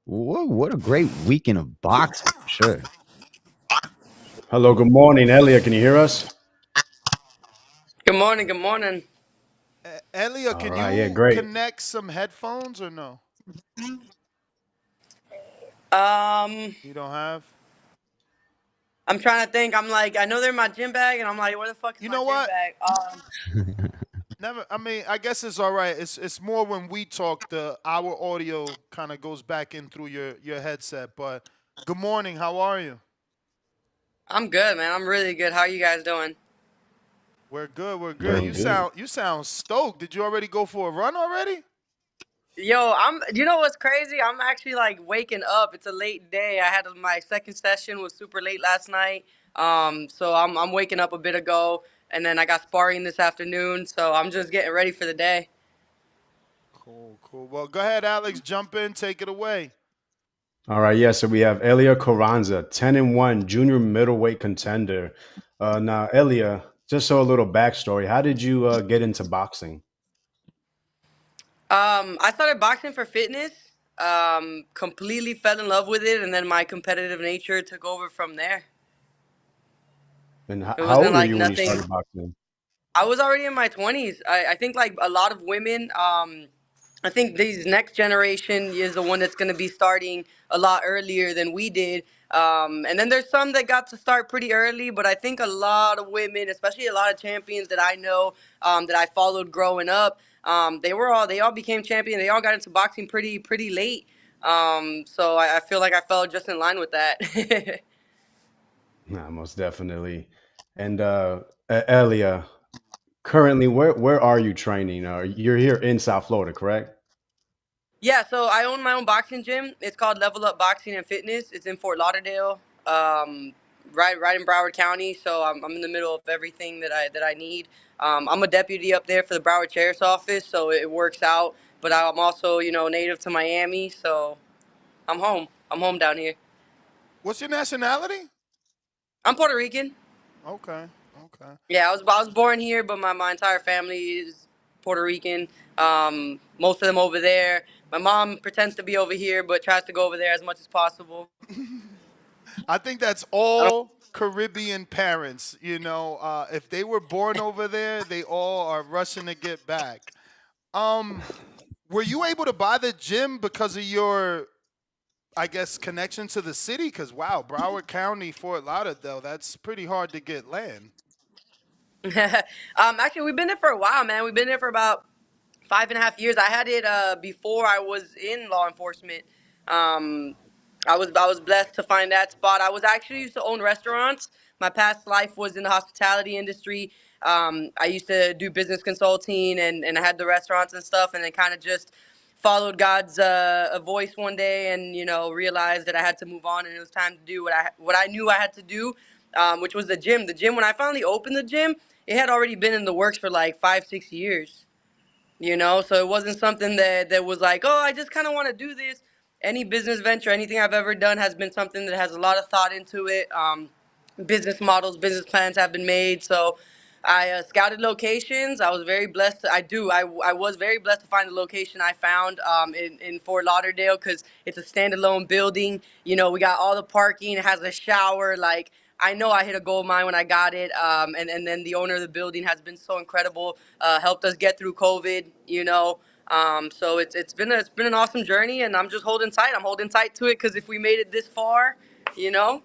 What a great weekend of boxing for sure. Hello, good morning, Elia. Can you hear us? Good morning. Good morning. Elia, All can right, yeah, you great. connect some headphones or no? Um, You don't have? I'm trying to think. I'm like, I know they're in my gym bag, and I'm like, where the fuck is You my know gym what? bag? Never. I mean, I guess it's all right. It's more when we talk, our audio kind of goes back in through your headset. But good morning. How are you? I'm good, man. I'm really good. How are you guys doing? We're good. We're good. Very You good. sound stoked. Did you already go for a run already? Yo, You know what's crazy? I'm actually like waking up. It's a late day. I had my second session was super late last night. So I'm waking up a bit ago, and then I got sparring this afternoon. So I'm just getting ready for the day. Cool, cool. Well, go ahead, Alex. Jump in. Take it away. All right, yeah. So we have Elia Carranza, 10-1 junior middleweight contender. Now, Elia, just so a little backstory. How did you get into boxing? I started boxing for fitness. Completely fell in love with it, and then my competitive nature took over from there. And It how wasn't old were like you when you nothing. started boxing? I was already in my 20s. I think like a lot of women, I think these next generation is the one that's going to be starting a lot earlier than we did. And then there's some that got to start pretty early, but I think a lot of women, especially a lot of champions that I know, that I followed growing up, they all became champion. They all got into boxing pretty late. So I feel like I fell just in line with that. Nah, most definitely. And Elia, currently, where are you training? You're here in South Florida, correct? Yeah, so I own my own boxing gym. It's called Level Up Boxing and Fitness. It's in Fort Lauderdale, um, right in Broward County. So I'm in the middle of everything that I need. I'm a deputy up there for the Broward Sheriff's Office, so it works out. But I'm also native to Miami, so I'm home. I'm home down here. What's your nationality? I'm Puerto Rican. Okay. Okay. Yeah, I was born here, but my entire family is Puerto Rican. Most of them over there. My mom pretends to be over here, but tries to go over there as much as possible. I think that's I don't. all Caribbean parents. If they were born over there, they all are rushing to get back. Um, were you able to buy the gym because of your, I guess, connection to the city? Because wow, Broward County, Fort Lauderdale, that's pretty hard to get land. Actually, we've been there for a while, man. We've been there for about 5.5 years. I had it before I was in law enforcement. Um, I was blessed to find that spot. I was actually used to own restaurants. My past life was in the hospitality industry. I used to do business consulting and I had the restaurants and stuff, and then kind of just followed God's voice one day, and realized that I had to move on, and it was time to do what I knew I had to do, which was the gym. The gym, when I finally opened the gym, it had already been in the works for like 5 6 years. So it wasn't something that was like, oh, I just kind of want to do this. Any business venture, anything I've ever done has been something that has a lot of thought into it. Business models, business plans have been made. So I scouted locations. I was very blessed. I was very blessed to find the location I found in Fort Lauderdale, because it's a standalone building. We got all the parking. It has a shower. Like, I know I hit a gold mine when I got it. And then the owner of the building has been so incredible. Helped us get through COVID. So it's been an awesome journey, and I'm just holding tight. I'm holding tight to it, because if we made it this far, you know.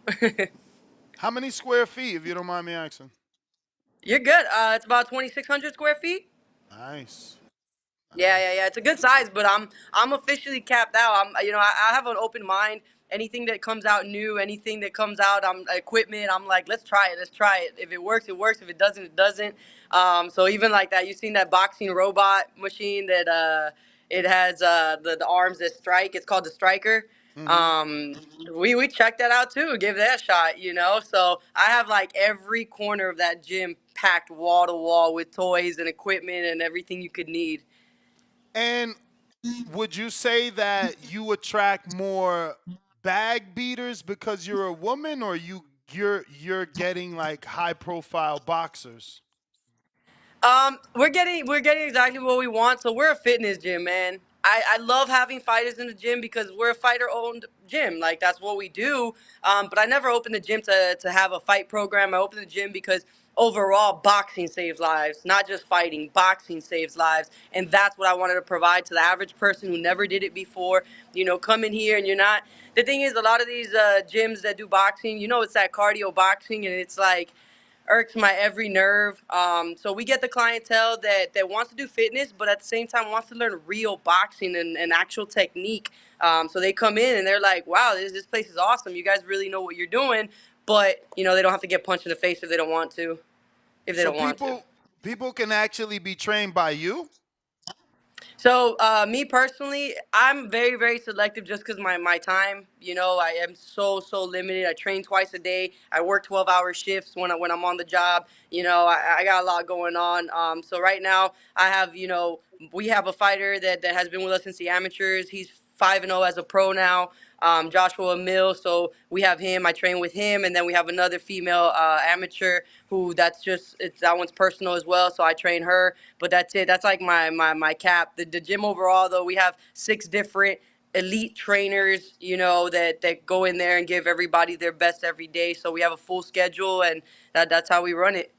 How many square feet, if you don't mind me asking? You're good. It's about 2,600 square feet. Nice, Yeah. nice. It's a good size, but I'm officially capped out. I have an open mind. Anything that comes out new, anything that comes out, equipment. I'm like, let's try it. Let's try it. If it works, it works. If it doesn't, it doesn't. So even like that, you've seen that boxing robot machine that it has the arms that strike. It's called the striker. Hmm. Um, we checked that out too. Give that a shot. So I have like every corner of that gym packed wall to wall with toys and equipment and everything you could need. And would you say that you attract more bag beaters because you're a woman, or you're getting like high profile boxers? We're getting exactly what we want. So we're a fitness gym, man. I love having fighters in the gym because we're a fighter owned gym. Like that's what we do. But I never opened the gym to have a fight program. I opened the gym because overall boxing saves lives, not just fighting. Boxing saves lives. And that's what I wanted to provide to the average person who never did it before. Come in here and you're not. The thing is, a lot of these gyms that do boxing, it's that cardio boxing, and it's like irks my every nerve. So we get the clientele that wants to do fitness, but at the same time wants to learn real boxing and actual technique. So they come in and they're like, wow, this place is awesome. You guys really know what you're doing. But, they don't have to get punched in the face if they don't want to. If they So don't want to. people can actually be trained by you. So me personally, I'm very, very selective just because my time, I am so limited. I train twice a day. I work 12-hour shifts when I'm on the job. I got a lot going on. So right now I have, we have a fighter that has been with us since the amateurs. He's 5-0 as a pro now. Joshua Mills. So we have him. I train with him, and then we have another female amateur who that one's personal as well. So I train her, but that's it. That's like my cap. The gym overall, though, we have 6 different elite trainers, that go in there and give everybody their best every day. So we have a full schedule, and that's how we run it.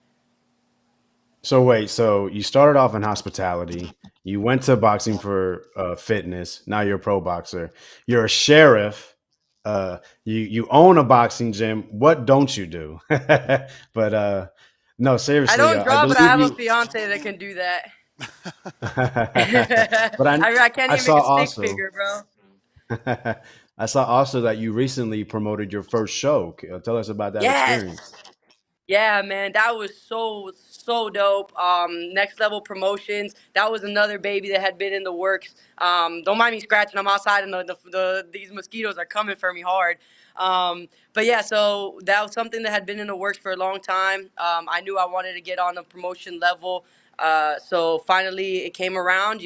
So wait, so you started off in hospitality. You went to boxing for fitness. Now you're a pro boxer. You're a sheriff. You own a boxing gym. What don't you do? But no, I seriously, don't I draw, but I believe have a you. fiance that can do that. But I can't I even make saw a stick also figure, bro. I saw also that you recently promoted your first show. Tell us about that Yes. experience. Yeah, man, that was so dope. Next level promotions. That was another baby that had been in the works. Don't mind me scratching. I'm outside, and these mosquitoes are coming for me hard. But yeah, so that was something that had been in the works for a long time. I knew I wanted to get on the promotion level. So finally, it came around.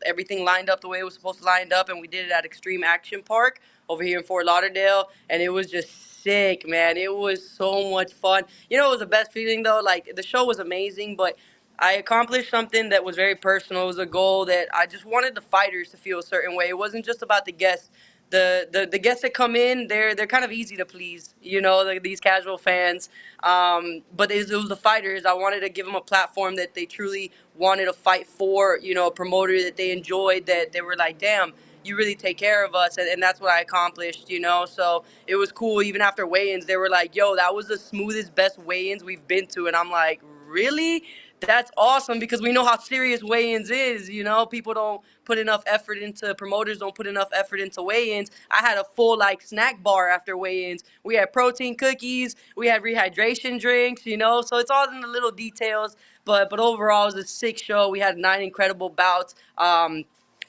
Everything lined up the way it was supposed to line up, and we did it at Extreme Action Park over here in Fort Lauderdale, and it was just sick, man. It was so much fun. It was the best feeling though. Like the show was amazing, but I accomplished something that was very personal. It was a goal that I just wanted the fighters to feel a certain way. It wasn't just about the guests. The guests that come in, they're kind of easy to please, like these casual fans. But it was the fighters. I wanted to give them a platform that they truly wanted to fight for. A promoter that they enjoyed. That they were like, damn, you really take care of us, and that's what I accomplished. So it was cool. Even after weigh-ins, they were like, yo, that was the smoothest, best weigh-ins we've been to. And I'm like, really? That's awesome, because we know how serious weigh-ins is. People don't put enough effort into, promoters don't put enough effort into weigh-ins. I had a full like snack bar after weigh-ins. We had protein cookies, we had rehydration drinks, so it's all in the little details. But overall, it was a sick show. We had 9 incredible bouts.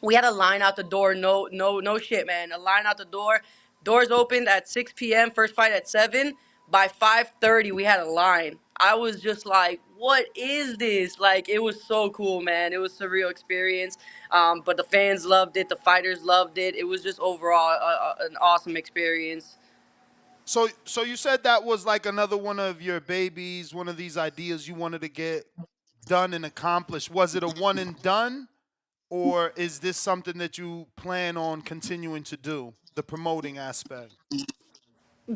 We had a line out the door. No shit, man. A line out the door. Doors opened at 6 p.m. First fight at 7. By 5:30, we had a line. I was just like, what is this? Like, it was so cool, man. It was a surreal experience. But the fans loved it. The fighters loved it. It was just overall an awesome experience. So you said that was like another one of your babies, one of these ideas you wanted to get done and accomplished. Was it a one and done, or is this something that you plan on continuing to do? The promoting aspect.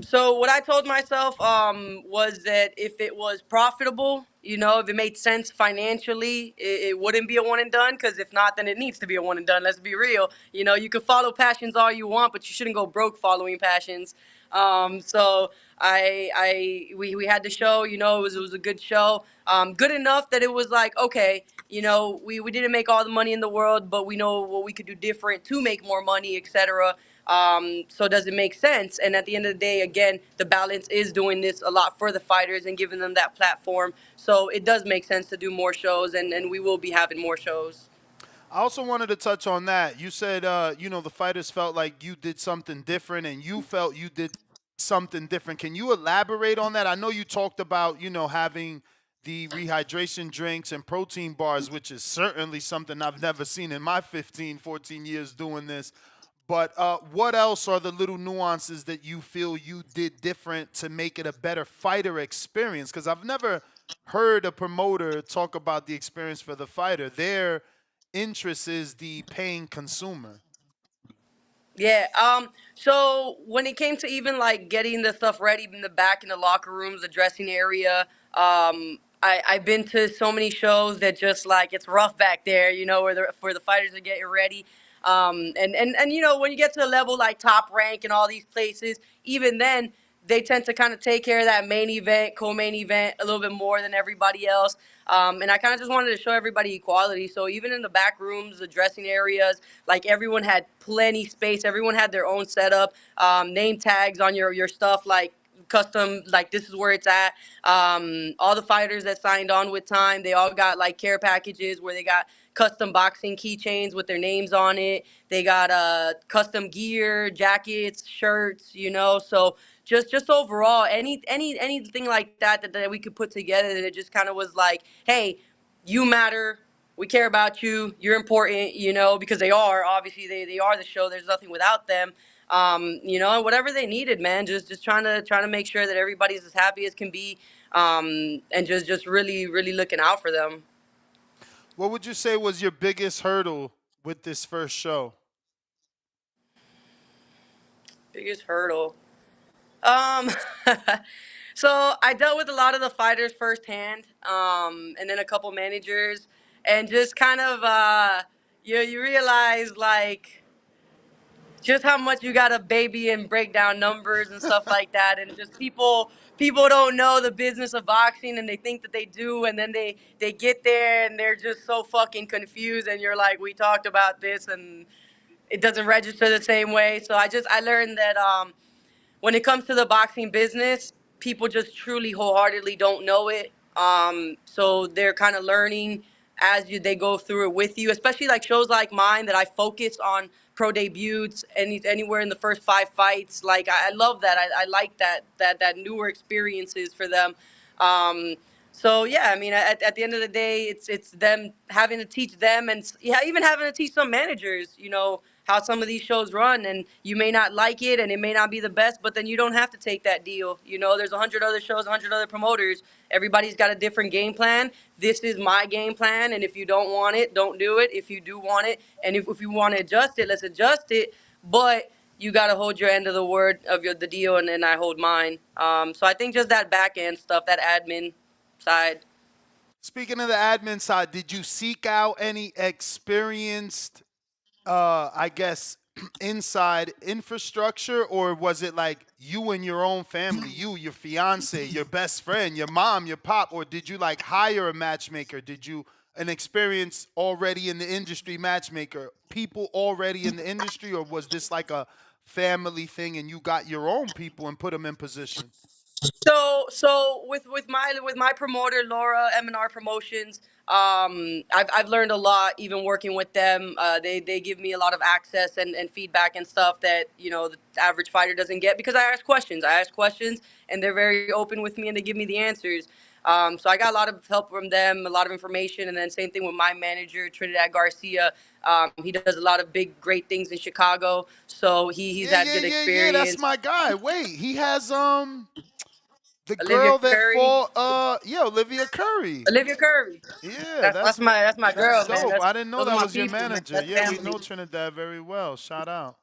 So what I told myself was that if it was profitable, if it made sense financially, it wouldn't be a one and done. Because if not, then it needs to be a one and done. Let's be real. You can follow passions all you want, but you shouldn't go broke following passions. So we had the show. It was a good show. Good enough that it was like, okay, we didn't make all the money in the world, but we know what we could do different to make more money, etc. So does it make sense? And at the end of the day, again, the balance is doing this a lot for the fighters and giving them that platform. So it does make sense to do more shows, and we will be having more shows. I also wanted to touch on that. You said, the fighters felt like you did something different, and you felt you did something different. Can you elaborate on that? I know you talked about, having the rehydration drinks and protein bars, which is certainly something I've never seen in my 15, 14 years doing this. But what else are the little nuances that you feel you did different to make it a better fighter experience? Because I've never heard a promoter talk about the experience for the fighter. They're interest is the paying consumer? Yeah. So when it came to even like getting the stuff ready in the back in the locker rooms, the dressing area, I've been to so many shows that just like it's rough back there, where the fighters are getting ready. And when you get to a level like Top Rank and all these places, even then they tend to kind of take care of that main event, co-main event a little bit more than everybody else. And I kind of just wanted to show everybody equality. So even in the back rooms, the dressing areas, like everyone had plenty space. Everyone had their own setup, name tags on your stuff, like custom, like this is where it's at. All the fighters that signed on with time, they all got like care packages where they got custom boxing keychains with their names on it. They got custom gear, jackets, shirts, So just overall, anything like that we could put together that it just kind of was like, hey, you matter. We care about you. You're important, because they are. Obviously, they are the show. There's nothing without them. And whatever they needed, man. Just trying to make sure that everybody's as happy as can be, and just really really looking out for them. What would you say was your biggest hurdle with this first show? Biggest hurdle. Um, so I dealt with a lot of the fighters firsthand, and then a couple managers, and just kind of you realize like just how much you gotta baby and break down numbers and stuff like that, and just people don't know the business of boxing and they think that they do, and then they get there and they're just so fucking confused, and you're like, we talked about this and it doesn't register the same way. So I learned that when it comes to the boxing business, people just truly wholeheartedly don't know it. So they're kind of learning they go through it with you, especially like shows like mine that I focus on pro debuts anywhere in the first 5 fights. Like I love that. I like that newer experiences for them. So yeah, I mean, at the end of the day, it's them having to teach them, and yeah, even having to teach some managers, how some of these shows run, and you may not like it, and it may not be the best, but then you don't have to take that deal. There's 100 other shows, 100 other promoters. Everybody's got a different game plan. This is my game plan, and if you don't want it, don't do it. If you do want it, and if you want to adjust it, let's adjust it. But you got to hold your end of the word of the deal, and then I hold mine. So I think just that back end stuff, that admin side. Speaking of the admin side, did you seek out any experienced, I guess, inside infrastructure, or was it like you and your own family, you, your fiance, your best friend, your mom, your pop, or did you like hire a matchmaker? Did you an experience already in the industry matchmaker, people already in the industry, or was this like a family thing and you got your own people and put them in position? So with my promoter Laura M&R Promotions, I've learned a lot even working with them. They give me a lot of access and feedback and stuff that the average fighter doesn't get, because I ask questions. And they're very open with me and they give me the answers. So I got a lot of help from them, a lot of information, and then same thing with my manager Trinidad Garcia. He does a lot of big great things in Chicago, so he's Yeah, had yeah, good yeah, yeah. That's experience. my guy. Wait, he has the Olivia girl that Curry. fought yeah, Olivia Curry. Olivia Curry. Yeah, That's my that's girl, man. dope. That's I didn't know those are that my was your people, man. manager. That's Yeah, we family. know Trinidad very well. Shout out.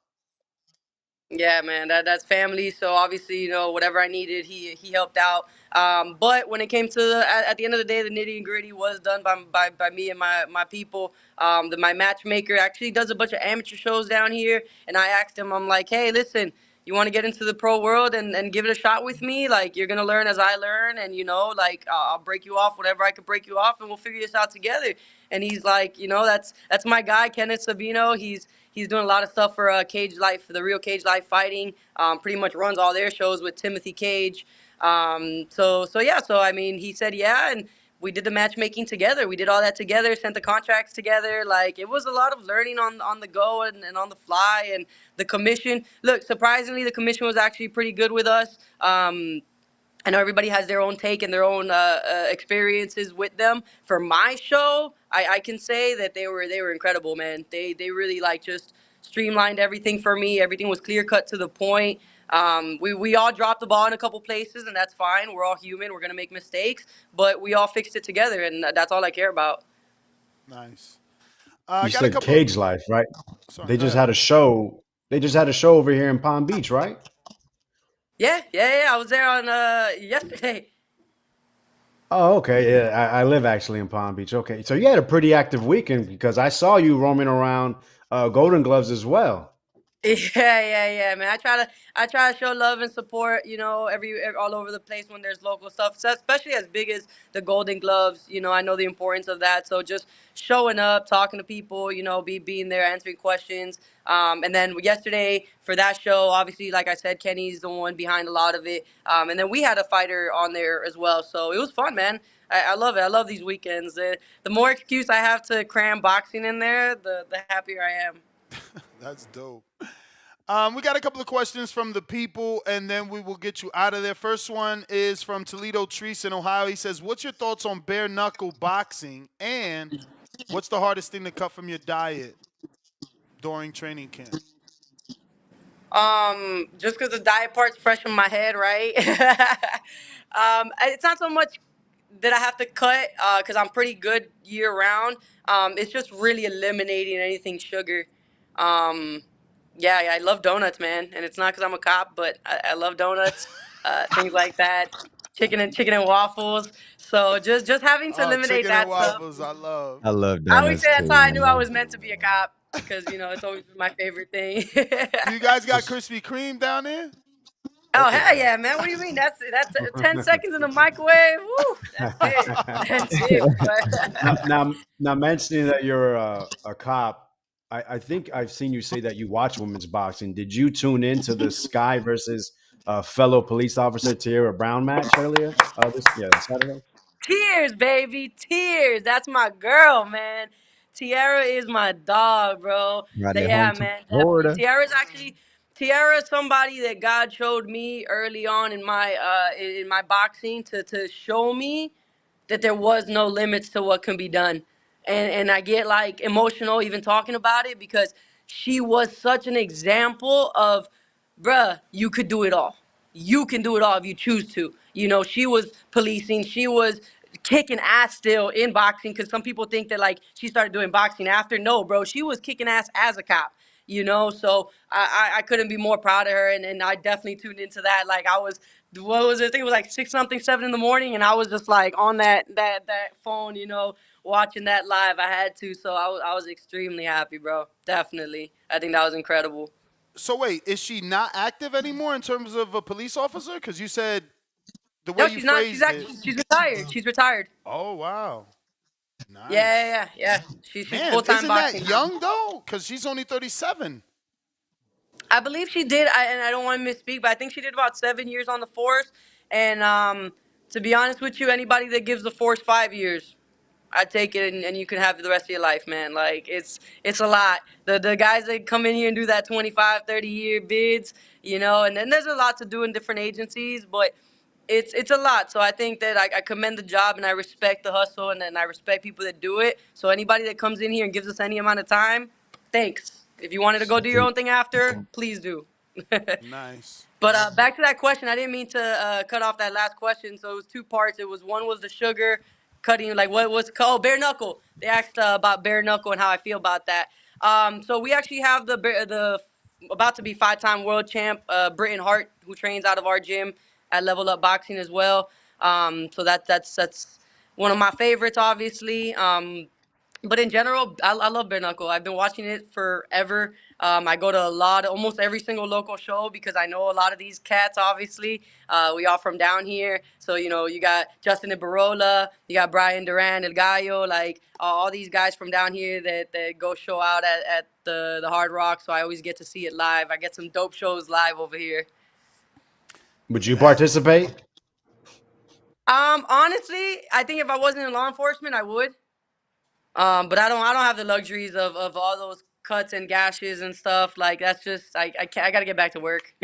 Yeah, man, that's family. So obviously, whatever I needed, he helped out. But when it came to at the end of the day, the nitty and gritty was done by me and my people. My matchmaker actually does a bunch of amateur shows down here, and I asked him, I'm like, hey, listen, you want to get into the pro world and give it a shot with me? Like, you're gonna learn as I learn, and like I'll break you off whatever I could break you off, and we'll figure this out together. And he's like, that's my guy, Kenneth Sabino. He's doing a lot of stuff for Cage Life, for the Real Cage Life Fighting. Pretty much runs all their shows with Timothy Cage. So yeah. So I mean, he said yeah, and we did the matchmaking together. We did all that together. Sent the contracts together. Like, it was a lot of learning on the go and on the fly. And the commission. Look, surprisingly, the commission was actually pretty good with us. I know everybody has their own take and their own experiences with them. For my show, I can say that they were incredible, man. They really like just streamlined everything for me. Everything was clear cut to the point. We all dropped the ball in a couple places, and that's fine. We're all human. We're gonna make mistakes, but we all fixed it together, and that's all I care about. Nice. I You got a said couple. Cage Life, right? Sorry, They go just ahead. had a show. They just had a show over here in Palm Beach, right? Yeah. I was there on yesterday. Oh, okay. Yeah, I live actually in Palm Beach. Okay, so you had a pretty active weekend because I saw you roaming around Golden Gloves as well. Yeah, man. I try to show love and support, all over the place when there's local stuff, so especially as big as the Golden Gloves. I know the importance of that. So just showing up, talking to people, being there, answering questions. And then yesterday for that show, obviously, like I said, Kenny's the one behind a lot of it. And then we had a fighter on there as well, so it was fun, man. I love it. I love these weekends. The more excuse I have to cram boxing in there, the happier I am. That's dope. We got a couple of questions from the people, and then we will get you out of there. First one is from Toledo Treese in Ohio. He says, "What's your thoughts on bare knuckle boxing, and what's the hardest thing to cut from your diet during training camp?" Just because the diet part's fresh in my head, right? It's not so much that I have to cut because I'm pretty good year round. It's just really eliminating anything sugar. Um, yeah, I love donuts, man, and it's not because I'm a cop, but I love donuts, things like that, chicken and waffles. So just having to Oh, eliminate chicken and that stuff. waffles, I love. I love I always donuts say that's too, how I knew I man. was meant to be a cop because it's always been my favorite thing. Do you guys got Just- Krispy Kreme down there? Oh okay. hell yeah, man! What do you mean? That's 10 seconds in the microwave. Woo, that's it. That's it, boy. now, mentioning that you're a cop, I think I've seen you say that you watch women's boxing. Did you tune into the Sky versus fellow police officer Tierra Brown match earlier? Saturday. Tears, baby, tears. That's my girl, man. Tiara is my dog, bro. Right at Yeah, home to man, definitely. Florida. Tiara is somebody that God showed me early on in my boxing to show me that there was no limits to what can be done. And I get like emotional even talking about it because she was such an example of, bruh, you could do it all. You can do it all if you choose to. She was policing, she was kicking ass still in boxing because some people think that like she started doing boxing after. No, bro, she was kicking ass as a cop. So I couldn't be more proud of her, and I definitely tuned into that. Like I was, what was it? I think it was like 6 something, 7 in the morning, and I was just like on that phone, watching that live. I had to, so I was extremely happy, bro. Definitely, I think that was incredible. So wait, is she not active anymore in terms of a police officer? Because you said the way No, you she's not. She's phrased it. actually she's retired. She's retired. Oh wow, Yeah, nice. yeah, yeah. She's Man, full time isn't that boxing now. young though? Because she's only 37. I believe she did. And I don't want to misspeak, but I think she did about 7 years on the force. And to be honest with you, anybody that gives the force 5 years, I take it, and you can have the rest of your life, man. Like it's a lot. The guys that come in here and do that 25, 30 year bids, and then there's a lot to do in different agencies, but it's a lot. So I think that I commend the job, and I respect the hustle, and I respect people that do it. So anybody that comes in here and gives us any amount of time, thanks. If you wanted to go do your own thing after, please do. Nice. But back to that question, I didn't mean to cut off that last question. So it was two parts. It was one was the sugar cutting, like what was called bare knuckle. They asked about bare knuckle and how I feel about that. So we actually have the about to be 5-time world champ Britton Hart, who trains out of our gym at Level Up Boxing as well. So that's one of my favorites, obviously. But in general, I love bare knuckle. I've been watching it forever. I go to almost every single local show because I know a lot of these cats. Obviously, we all from down here. So you got Justin Barola, you got Brian Duran, El Gallo, like all these guys from down here that go show out at the Hard Rock. So I always get to see it live. I get some dope shows live over here. Would you That participate? Honestly, I think if I wasn't in law enforcement, I would. But I don't have the luxuries of all those cuts and gashes and stuff. Like that's just I can't, I gotta get back to work.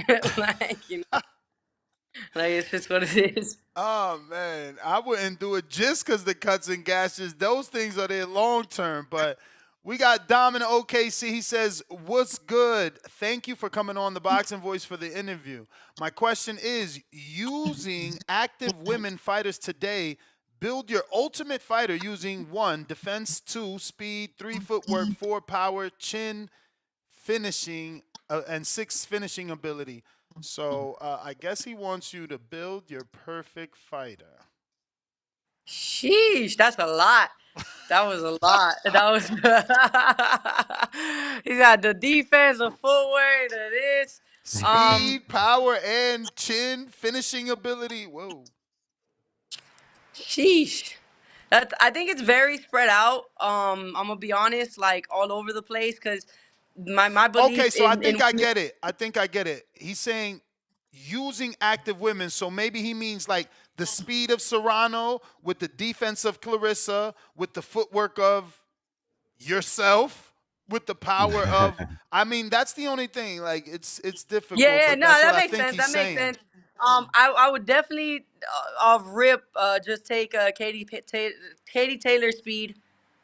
Like it's just what it is. Oh man, I wouldn't do it just because the cuts and gashes. Those things are there long term. But we got Dom in OKC. He says, "What's good? Thank you for coming on the Boxing Voice for the interview. My question is, using active women fighters today Build your ultimate fighter using 1, defense, 2, speed, 3, footwork, 4, power, chin, finishing, and 6, finishing ability. So I guess he wants you to build your perfect fighter. Sheesh, that's a lot. That was a lot. That was. He got the defense, the footwork, the this. Um, Speed, power, and chin, finishing ability. Whoa. Sheesh. I think it's very spread out. I'm gonna be honest, like all over the place, because my Okay, belief so I in think I women. get it. I think I get it. He's saying using active women, so maybe he means like the speed of Serrano with the defense of Clarissa, with the footwork of yourself, with the power of. I mean, that's the only thing. Like it's difficult, Yeah, yeah, but no, that's what that I makes think sense. he's That makes saying. sense. I would definitely off rip just take Katie Taylor speed,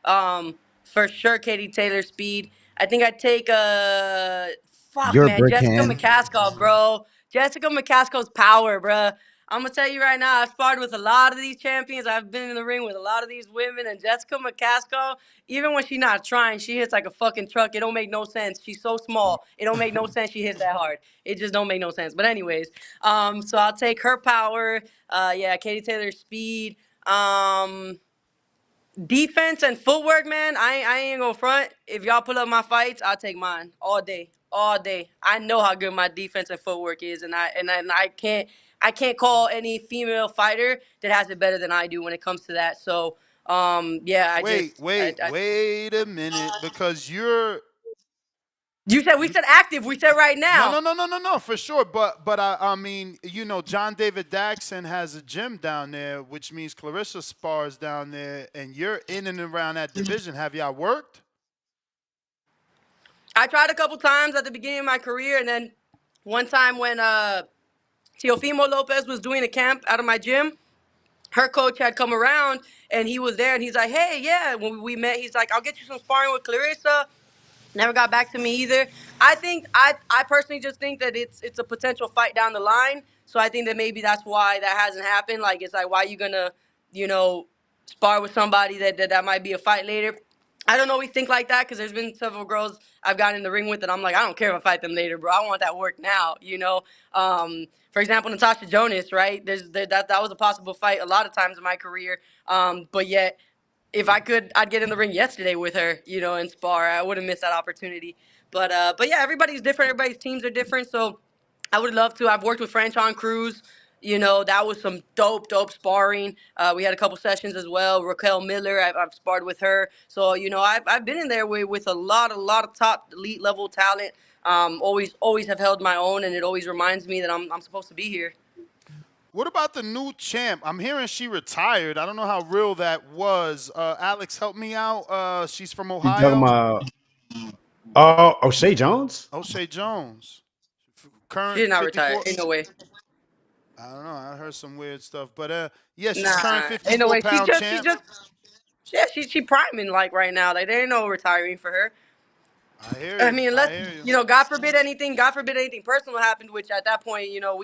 for sure. Katie Taylor speed. I think I'd take fuck Your man, brick Jessica hand. McCaskill, bro. Jessica McCaskill's power, bro. I'm gonna tell you right now, I've sparred with a lot of these champions. I've been in the ring with a lot of these women, and Jessica McCaskill, even when she's not trying, she hits like a fucking truck. It don't make no sense. She's so small. It don't make no sense she hits that hard. It just don't make no sense. But anyways, so I'll take her power. Yeah, Katie Taylor's speed. Defense and footwork, man. I ain't gonna front. If y'all pull up my fights, I'll take mine all day, all day. I know how good my defense and footwork is, and I can't call any female fighter that has it better than I do when it comes to that. So yeah, Wait a minute, because you're you said we said active. We said right no, now. no, no, no, no, no, for sure. But I mean, John David Daxon has a gym down there, which means Clarissa spars down there, and you're in and around that division. Have y'all worked? I tried a couple times at the beginning of my career, and then one time when Teofimo Lopez was doing a camp out of my gym, her coach had come around and he was there and he's like, hey, yeah, when we met, he's like, I'll get you some sparring with Clarissa. Never got back to me either. I personally just think that it's a potential fight down the line. So I think that maybe that's why that hasn't happened. Like it's like why you gonna, you know, spar with somebody that might be a fight later. I don't always think like that because there's been several girls I've gotten in the ring with, and I'm like, I don't care if I fight them later, bro. I want that work now, you know. For example, Natasha Jonas, right? That was a possible fight a lot of times in my career. But yet, if I could, I'd get in the ring yesterday with her, you know, and spar. I wouldn't miss that opportunity. But yeah, everybody's different. Everybody's teams are different. So I would love to. I've worked with Franchon Cruz. You know, that was some dope sparring. We had a couple sessions as well. Raquel Miller, I've sparred with her. So, you know, I've been in there with a lot of top elite level talent. Always have held my own, and it always reminds me that I'm supposed to be here. What about the new champ? I'm hearing she retired. I don't know how real that was. Alex, help me out. She's from You talking Ohio. about O'Shea Jones? O'Shea Jones, She current did not retire. 54. Ain't no way. I don't know. I heard some weird stuff, but yeah, she's current Nah, ain't no 54 way. pound champ. Yeah, she priming like right now. Like there ain't no retiring for her. I hear I you. mean, I unless hear you. you know, God forbid anything personal happened, which at that point, you know,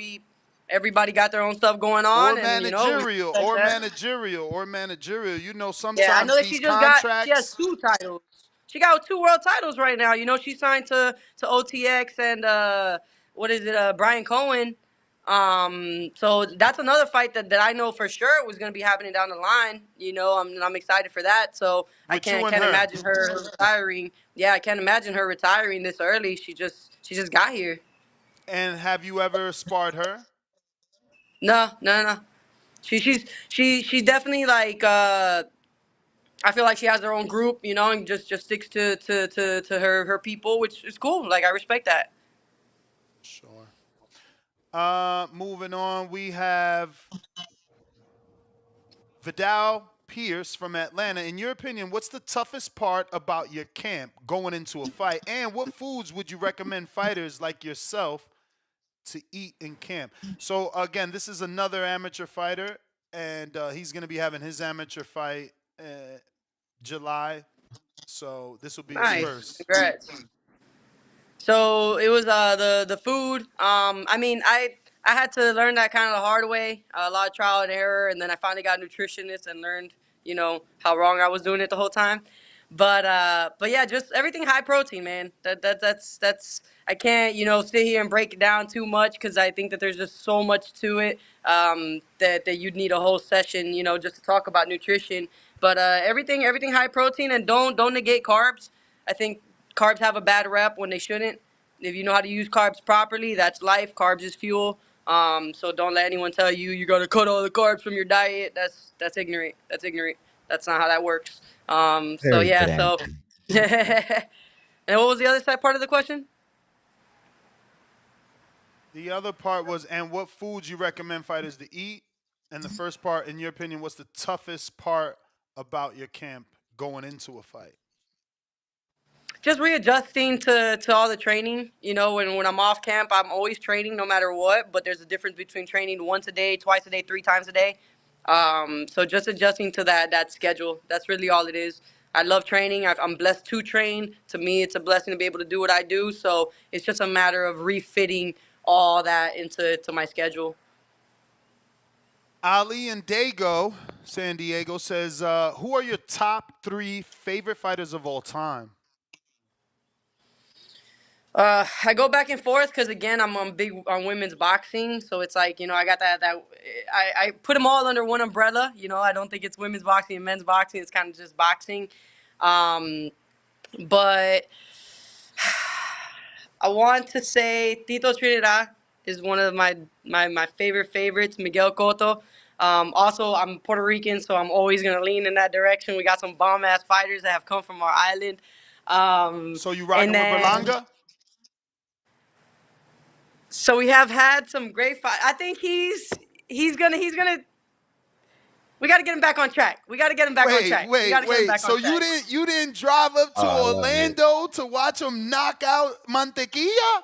everybody got their own stuff going Or on, and you know, we managerial, respect or that. managerial, or managerial. Yeah, I know Sometimes that these she has contracts. 2 titles. She got 2 world titles right now. You know, she signed to OTX and what is it, Brian Cohen. So that's another fight that I know for sure was gonna be happening down the line. You know, I'm excited for that. So I With you and can't her. imagine her retiring. Yeah, I can't imagine her retiring this early. She just got here. And have you ever sparred her? No, no, no. She's definitely like I feel like she has her own group, you know, and just sticks to her people, which is cool. Like I respect that. Sure. Moving on, we have Vidal Pierce from Atlanta. In your opinion, what's the toughest part about your camp going into a fight? And what foods would you recommend fighters like yourself to eat in camp? So, again, this is another amateur fighter, and he's going to be having his amateur fight July. So, this will be his Nice, first. congrats. So it was the food. I mean, I had to learn that kind of the hard way, a lot of trial and error, and then I finally got a nutritionist and learned, how wrong I was doing it the whole time. But yeah, just everything high protein, man. That's I can't sit here and break it down too much because I think that there's just so much to it that you'd need a whole session, just to talk about nutrition. But everything high protein, and don't negate carbs. I think carbs have a bad rep when they shouldn't. If you know how to use carbs properly, that's life. Carbs is fuel. So don't let anyone tell you you gotta cut all the carbs from your diet. That's ignorant. That's ignorant. That's not how that works. So Very yeah. good So, answer. and what was the other side part of the question? The other part was, and what foods you recommend fighters to eat? And the first part, in your opinion, what's the toughest part about your camp going into a fight? Just readjusting to all the training. When I'm off camp, I'm always training no matter what. But there's a difference between training once a day, twice a day, 3 times a day. So just adjusting to that schedule. That's really all it is. I love training. I'm blessed to train. To me, it's a blessing to be able to do what I do. So it's just a matter of refitting all that into my schedule. Ali and Dago, San Diego, says, who are your top 3 favorite fighters of all time? I go back and forth because again, I'm big on women's boxing, so it's like I got that I put them all under one umbrella. I don't think it's women's boxing and men's boxing. It's kind of just boxing, but I want to say Tito Trinidad is one of my favorite favorites. Miguel Cotto. Also, I'm Puerto Rican, so I'm always gonna lean in that direction. We got some bomb ass fighters that have come from our island, So you and rocking with then. Berlanga? So we have had some great fight. I think he's gonna. We got to get him back on track. We got to get him back on Wait, track. We wait, got to get him wait. back So on track. you didn't drive up to Oh, I love it. Orlando to watch him knock out Mantequilla?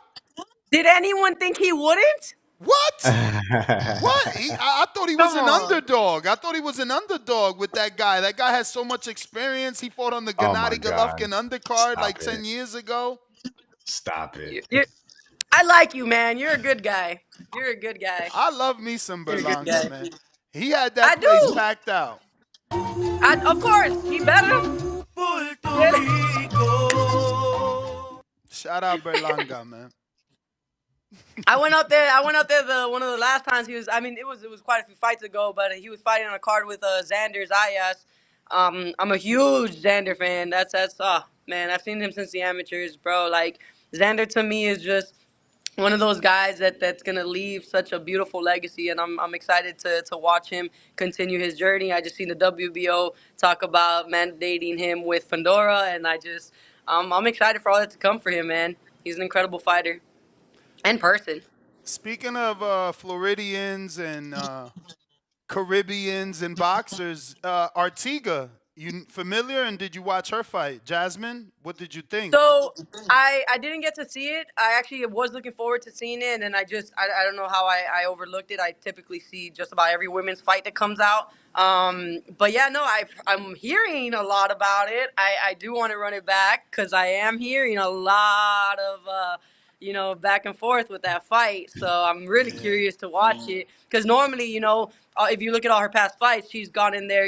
Did anyone think he wouldn't? What? What? I thought he was Come an on. underdog. I thought he was an underdog with that guy. That guy has so much experience. He fought on the Oh my Gennady God. Golovkin undercard like Stop 10 it. years ago. Stop it. I like you, man. You're a good guy. You're a good guy. I love me some You're a good Berlanga, guy. man. He had I that place do. packed out. Of course, he better. Yeah. Shout out Berlanga, man. I went up there. One of the last times he was. I mean, it was quite a few fights ago, but he was fighting on a card with Xander Zayas. I'm a huge Xander fan. That's man. I've seen him since the amateurs, bro. Like Xander to me is just one of those guys that's gonna leave such a beautiful legacy, and I'm excited to watch him continue his journey. I just seen the WBO talk about mandating him with Fandora, and I'm excited for all that to come for him, man. He's an incredible fighter and person. Speaking of Floridians and Caribbeans and boxers, Artiga, you familiar? And did you watch her fight? Jasmine, what did you think? So I didn't get to see it. I actually was looking forward to seeing it, and I don't know how I overlooked it. I typically see just about every women's fight that comes out. But yeah, no, I'm hearing a lot about it. I do want to run it back because I am hearing a lot of back and forth with that fight. So I'm really Yeah. curious to watch it because normally, if you look at all her past fights, she's gone in there,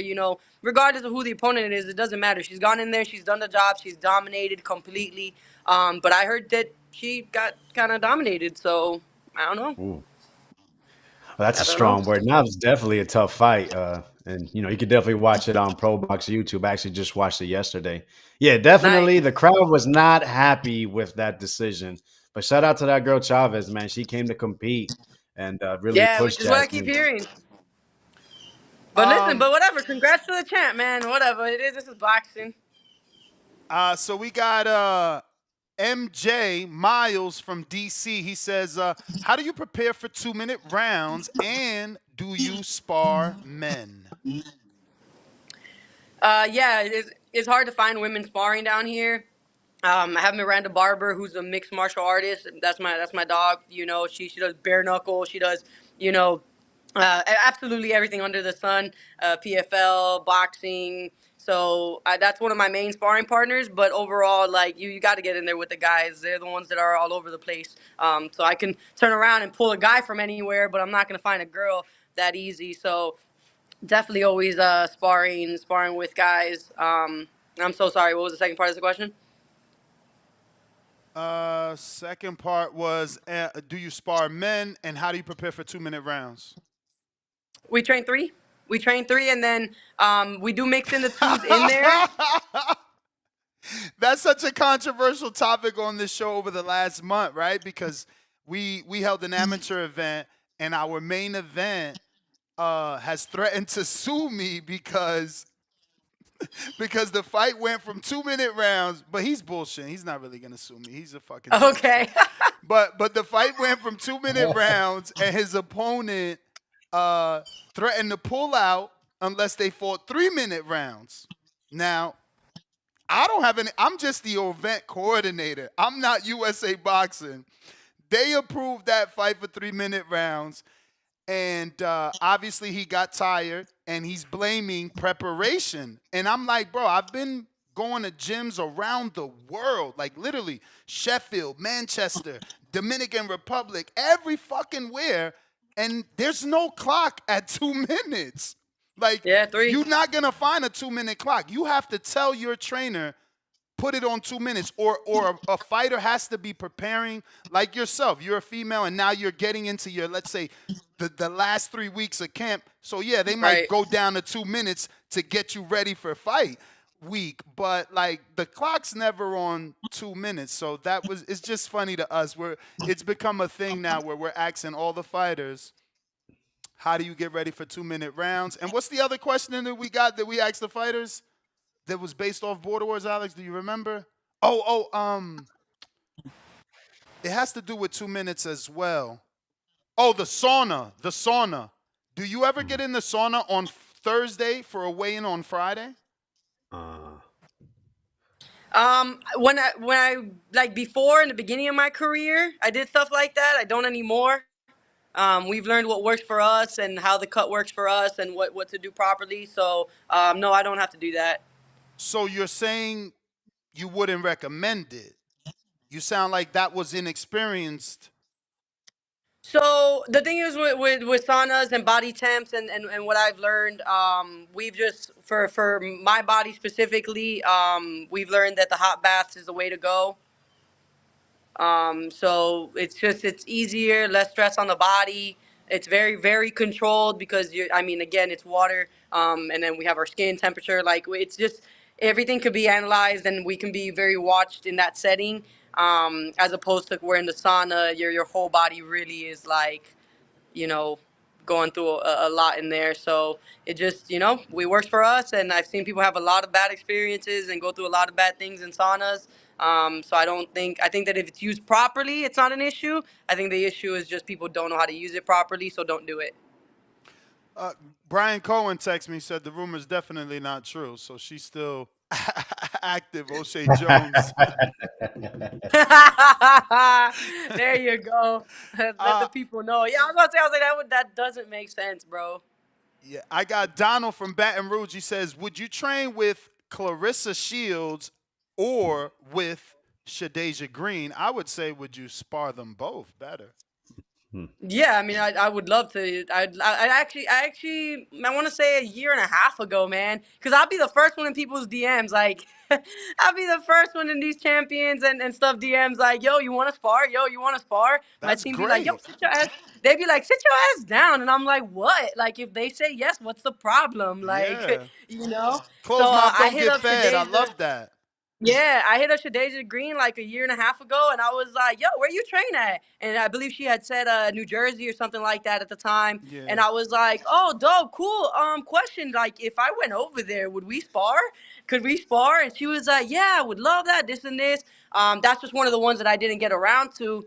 regardless of who the opponent is, it doesn't matter. She's gone in there, she's done the job, she's dominated completely. But I heard that she got kind of dominated, so I don't know. Ooh. Well, that's I a don't know. strong word. Now it's definitely a tough fight. And you could definitely watch it on Pro Box YouTube. I actually just watched it yesterday. Yeah, definitely. Nice. The crowd was not happy with that decision. But shout out to that girl Chavez, man. She came to compete and really Yeah, which pushed is what I keep Jasmine. hearing. But listen, Um, but whatever. Congrats to the champ, man. Whatever it is, this is boxing. so we got MJ Miles from DC. He says, how do you prepare for 2-minute rounds and do you spar men? Yeah, it's hard to find women sparring down here. I have Miranda Barber, who's a mixed martial artist. That's my dog. She does bare knuckle. She does you know absolutely everything under the sun. PFL, boxing, So that's one of my main sparring partners. But overall, like you got to get in there with the guys. They're the ones that are all over the place. So I can turn around and pull a guy from anywhere, but I'm not gonna find a girl that easy. So definitely always sparring with guys. I'm so sorry. What was the second part of the question? Second part was, do you spar men, and how do you prepare for 2-minute rounds? We train three. We train three, and then we do mix in the twos in there. That's such a controversial topic on this show over the last month, right? Because we held an amateur event, and our main event has threatened to sue me because the fight went from 2-minute rounds. But he's bullshit. He's not really gonna sue me. He's a fucking Okay. But the fight went from 2-minute rounds, and his opponent threatened to pull out unless they fought 3-minute rounds. Now, I don't have any. I'm just the event coordinator. I'm not USA Boxing. They approved that fight for 3-minute rounds, and obviously he got tired, and he's blaming preparation. And I'm like, bro, I've been going to gyms around the world, like literally Sheffield, Manchester, Dominican Republic, every fucking where, and there's no clock at 2 minutes. Like, Yeah, three. you're not gonna find a 2-minute clock. You have to tell your trainer, put it on 2 minutes, or a fighter has to be preparing like yourself. You're a female, and now you're getting into your, let's say, the last 3 weeks of camp. So yeah, they might Right. go down to 2 minutes to get you ready for fight week, but like the clock's never on 2 minutes. So it's just funny to us. It's become a thing now where we're asking all the fighters, how do you get ready for 2-minute rounds? And what's the other question that we asked the fighters that was based off Border Wars, Alex? Do you remember? It has to do with 2 minutes as well. Oh, the sauna. Do you ever get in the sauna on Thursday for a weigh-in on Friday? When I like before in the beginning of my career, I did stuff like that. I don't anymore. We've learned what works for us and how the cut works for us and what to do properly. So no, I don't have to do that. So you're saying you wouldn't recommend it? You sound like that was inexperienced. So the thing is with saunas and body temps and what I've learned, we've just for my body specifically, we've learned that the hot baths is the way to go. So it's easier, less stress on the body. It's very, very controlled because again, it's water. And then we have our skin temperature. Like it's just everything could be analyzed and we can be very watched in that setting. As opposed to where in the sauna, your whole body really is like, you know, going through a lot in there. So it just, we works for us. And I've seen people have a lot of bad experiences and go through a lot of bad things in saunas. So I think that if it's used properly, it's not an issue. I think the issue is just people don't know how to use it properly. So don't do it. Brian Cohen texted me, said the rumor's definitely not true. So she's still active, O'Shea Jones. There you go. Let the people know. Yeah, I was like, that doesn't make sense, bro. Yeah, I got Donald from Baton Rouge. He says, would you train with Clarissa Shields or with Shadeja Green? I would say, would you spar them both better? Yeah, I would love to. I want to say a year and a half ago, man, because I'll be the first one in people's DMs. Like, I'll be the first one in these champions and stuff DMs. Like, yo, you want to spar? Yo, you want to spar? That's My team great. be like, yo, sit your ass. They be like, sit your ass down, and I'm like, what? Like, if they say yes, what's the problem? Like, yeah. Closed mouth don't get fed. I love that. Yeah, I hit up Shadeja Green like a year and a half ago, and I was like, yo, where you train at? And I believe she had said New Jersey or something like that at the time. Yeah. And I was like, oh, dope, cool. Question, like, if I went over there, would we spar? Could we spar? And she was like, yeah, I would love that, this and this. That's just one of the ones that I didn't get around to.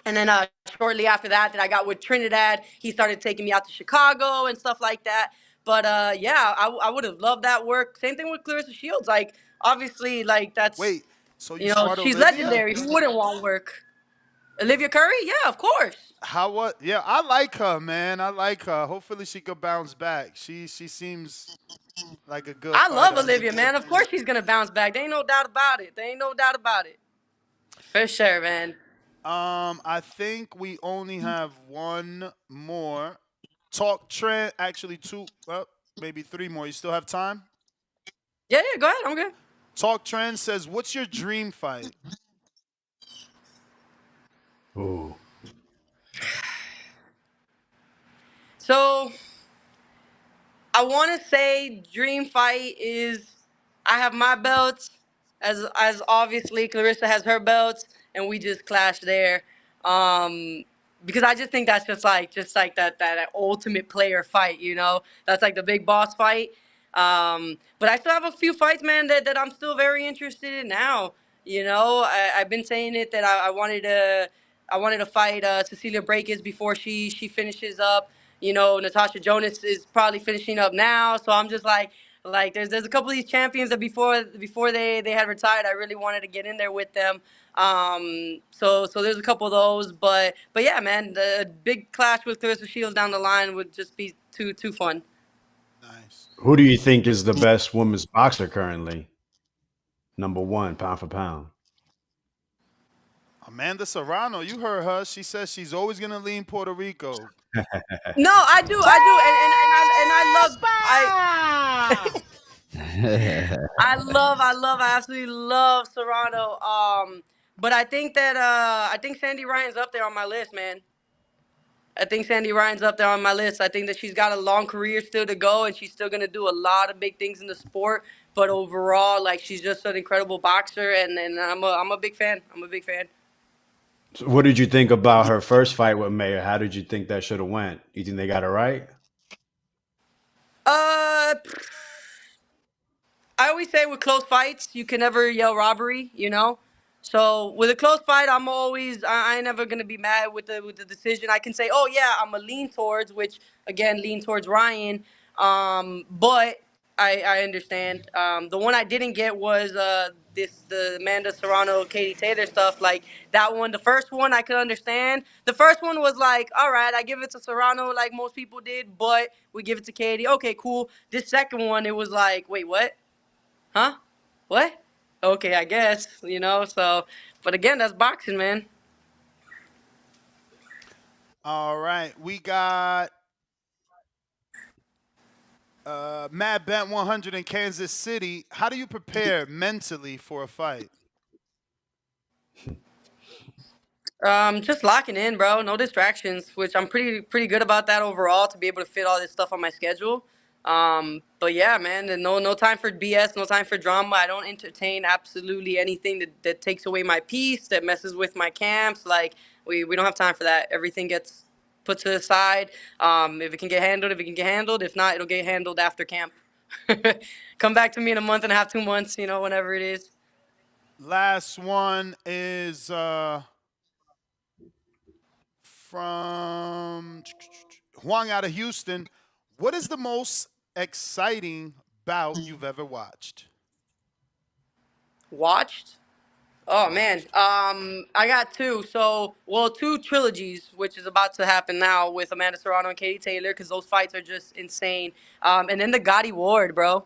And then shortly after that I got with Trinidad, he started taking me out to Chicago and stuff like that. But yeah, I would have loved that work. Same thing with Clarissa Shields. Like, obviously, like that's wait. So you spar she's Olivia? legendary. Who wouldn't want work? Olivia Curry? Yeah, of course. How what? Yeah, I like her, man. I like her. Hopefully, she could bounce back. She seems like a good I love fighter. Olivia, man. Of course she's gonna bounce back. There ain't no doubt about it. There ain't no doubt about it. For sure, man. I think we only have one more. Talk trend. Actually, two. Well, maybe three more. You still have time? Yeah, yeah. Go ahead. I'm good. Talk trend says, "What's your dream fight?" Ooh. So I want to say dream fight is I have my belts as obviously Clarissa has her belts and we just clash there. Um, because I just think that's just like that ultimate player fight, you know. That's like the big boss fight. But I still have a few fights, man, that I'm still very interested in now. You know, I've been saying it that I wanted to fight Cecilia Brækhus before she finishes up. You know, Natasha Jonas is probably finishing up now, so I'm just like there's a couple of these champions that before they had retired, I really wanted to get in there with them. So there's a couple of those, but yeah, man, the big clash with Clarissa Shields down the line would just be too fun. Nice. Who do you think is the best women's boxer currently? Number one, pound for pound. Amanda Serrano, you heard her. She says she's always gonna lean Puerto Rico. No, I do, and I love I absolutely love Serrano. But I think Sandy Ryan's up there on my list, man. I think Sandy Ryan's up there on my list. I think that she's got a long career still to go, and she's still gonna do a lot of big things in the sport. But overall, like she's just an incredible boxer, and I'm a big fan. I'm a big fan. So what did you think about her first fight with Mayer? How did you think that should have went? You think they got it right? Uh, I always say with close fights, you can never yell robbery, you know? So with a close fight, I ain't never gonna be mad with the decision. I can say, oh yeah, I'm a lean towards, which again lean towards Ryan. But I understand. The one I didn't get was the Amanda Serrano Katie Taylor stuff. Like that one, the first one I could understand. The first one was like, all right, I give it to Serrano like most people did, but we give it to Katie. Okay, cool. This second one, it was like, wait, what? Huh? What? Okay, I guess, you know, so but again, that's boxing, man. All right, we got Mad Bent 100 in Kansas City. How do you prepare mentally for a fight? Just locking in, bro. No distractions, which I'm pretty good about that overall to be able to fit all this stuff on my schedule. But yeah, man, and no time for BS, no time for drama. I don't entertain absolutely anything that takes away my peace, that messes with my camps. Like we don't have time for that. Everything gets put to the side. If it can get handled, if it can get handled. If not, it'll get handled after camp. Come back to me in a month and a half, 2 months, you know, whenever it is. Last one is from Huang out of Houston. What is the most exciting bout you've ever watched? Watched. Oh man, Watched. I got two. So, well, two trilogies, which is about to happen now with Amanda Serrano and Katie Taylor, because those fights are just insane. And then the Gotti Ward, bro,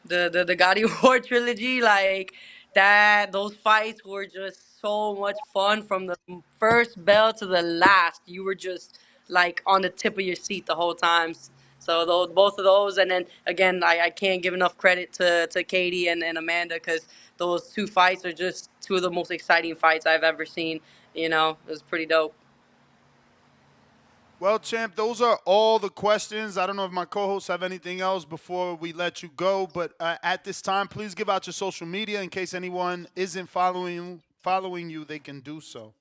the Gotti Ward trilogy, like that. Those fights were just so much fun from the first bell to the last. You were just like on the tip of your seat the whole time. So those, both of those, and then again, I can't give enough credit to Katie and Amanda because those two fights are just two of the most exciting fights I've ever seen. You know, it was pretty dope. Well, champ, those are all the questions. I don't know if my co-hosts have anything else before we let you go, but at this time, please give out your social media in case anyone isn't following you. They can do so.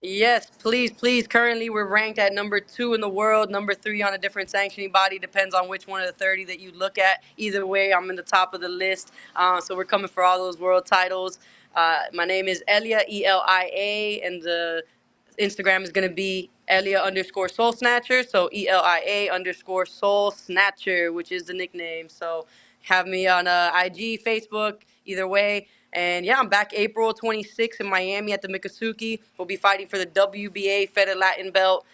Yes, please, please. Currently, we're ranked at number 2 in the world, number 3 on a different sanctioning body. Depends on which one of the 30 that you look at. Either way, I'm in the top of the list. So we're coming for all those world titles. My name is Elia, Elia, and the Instagram is going to be Elia underscore Soul Snatcher. So Elia underscore Soul Snatcher, which is the nickname. So have me on IG, Facebook, either way. And yeah, I'm back April 26th in Miami at the Miccosukee. We'll be fighting for the WBA Fed Latin belt.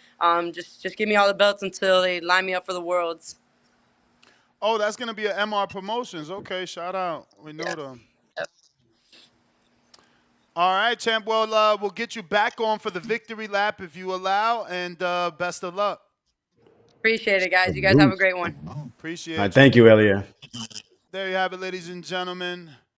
Just give me all the belts until they line me up for the Worlds. Oh, that's gonna be a MR Promotions. Okay, shout out. We know them. All right, champ. Well, we'll get you back on for the victory lap if you allow, and best of luck. Appreciate it, guys. You guys have a Salute. great one. All Appreciate right, you. thank you, Elia. There you have it, ladies and gentlemen.